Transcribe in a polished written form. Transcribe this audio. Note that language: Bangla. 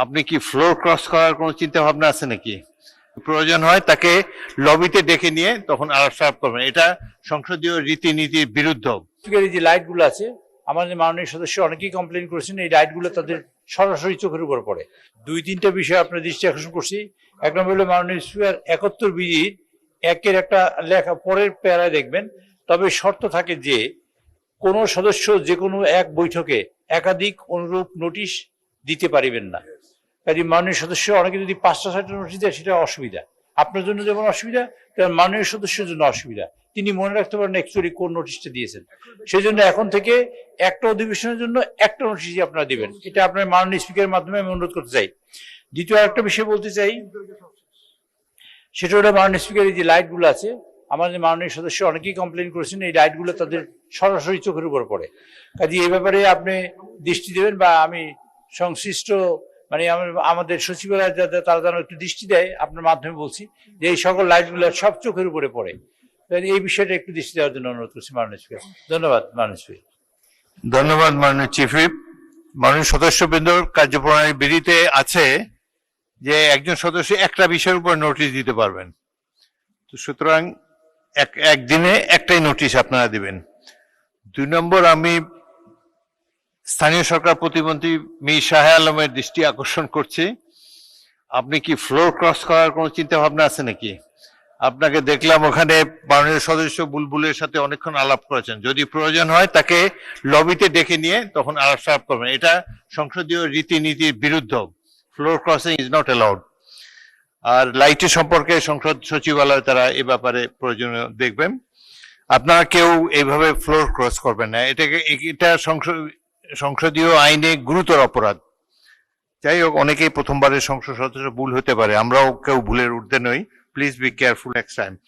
আপনি কি ফ্লোর ক্রস করার কোনো চিন্তা ভাবনা আছে নাকি? প্রয়োজন হয় তাকে লবিতে ডেকে নিয়ে তখন আলাপ করবেন, এটা সংসদীয় রীতিনীতির বিরুদ্ধ। এই যে লাইট গুলো আছে, আমাদের মাননীয় সদস্য অনেকেই কমপ্লেন করেছেন এই লাইট গুলো তাদের সরাসরি চোখের উপর পড়ে। দুই তিনটা বিষয় আপনার দৃষ্টি আকর্ষণ করছি। এক নম্বর হলো মাননীয় স্পিকার 71 বিধির একের একটা লেখা পরের প্যারায় দেখবেন, তবে শর্ত থাকে যে কোন সদস্য যে কোনো এক বৈঠকে একাধিক অনুরূপ নোটিশ দিতে পারিবেন না। কাজে মাননীয় সদস্য অনেকে যদি 5টা-6টা নোটিশ দেয় সেটা অসুবিধা, আপনার জন্য যেমন অসুবিধা তেমন মাননীয় সদস্যের জন্য অসুবিধা। তিনি মনে রাখতে পারেন অ্যাকচুয়ালি কোন নোটিশটা দিয়েছেন। সেই জন্য এখন থেকে একটা অধিবেশনের জন্য একটা নোটিশই আপনারা দিবেন, এটা আপনার মাননীয় স্পিকারের মাধ্যমে আমি অনুরোধ করতে চাই। দ্বিতীয় একটা বিষয় বলতে চাই, সেটা হলো মাননীয় স্পিকার এই যে লাইট গুলো আছে, আমাদের মাননীয় সদস্য অনেকেই কমপ্লেন করেছেন এই লাইট গুলো তাদের সরাসরি চোখের উপর পড়ে। কাজে এই ব্যাপারে আপনি দৃষ্টি দেবেন, বা আমি সংশ্লিষ্ট মানে আমাদের সচিবালয় তারা যেন একটু দৃষ্টি দেয়, আপনার মাধ্যমে বলছি যে এই সকল লাইট গুলো সব চোখের উপরে পড়ে। এই বিষয়টা একটু দৃষ্টি দেওয়ার জন্য অনুরোধ করছি মাননীয় স্পিকার। ধন্যবাদ মাননীয় স্পিকার। ধন্যবাদ মাননীয় চিফ হুইপ। মাননীয় সদস্যবৃন্দর কার্যপ্রণালী বিধিতে আছে যে একজন সদস্য একটা বিষয়ের উপর নোটিশ দিতে পারবেন, তো সুতরাং একদিনে একটাই নোটিশ আপনারা দিবেন। 2 নম্বর, আমি স্থানীয় সরকার প্রতিমন্ত্রী মীর শাহ আলমের দৃষ্টি আকর্ষণ করছি, আপনি কি ফ্লোর ক্রস করার কোনো চিন্তা ভাবনা আছে নাকি? আপনাকে দেখলাম ওখানে মাননীয় সদস্য বুলবুলের সাথে অনেকক্ষণ আলাপ করেছেন, যদি প্রয়োজন হয় তাকে লবিতে ডেকে নিয়ে তখন আলাপ করবেন, এটা সংসদীয় রীতিনীতির বিরুদ্ধ। Floor crossing is not allowed. আর লাইটের সম্পর্কে সংসদ সচিবালয় তারা এ ব্যাপারে প্রয়োজনীয় দেখবেন। আপনারা কেউ এইভাবে ফ্লোর ক্রস করবেন না, এটা সংসদীয় আইনে গুরুতর অপরাধ। যাই হোক, অনেকেই প্রথমবারের সংসদ সদস্য ভুল হতে পারে, আমরাও কেউ ভুলের ঊর্ধ্বে নই। Please be careful next time.